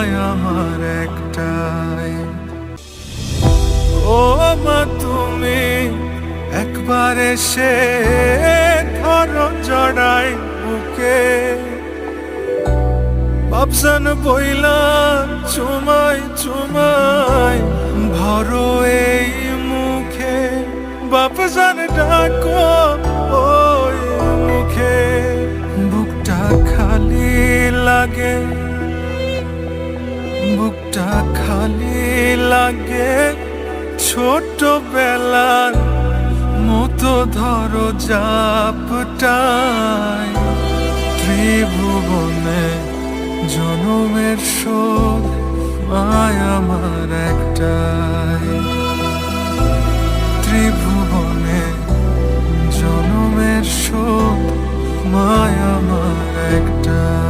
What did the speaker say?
মায় আমার একটাই। ও মা তুমি একবার এসে ধরো জড়াই বুকে, বাপসান বইলা চুমাই চুমাই ভরো এই মুখে, বাপসান ডাকো ওই মুখে। বুকটা খালি লাগে, বুকটা খালি লাগে, ছোটবেলার মতো ধরো জাপটাই। ত্রিভুবনে জনমের শোধ মায় আমার একটাই। ত্রিভুবনে জনমের শোধ মায় আমার একটাই।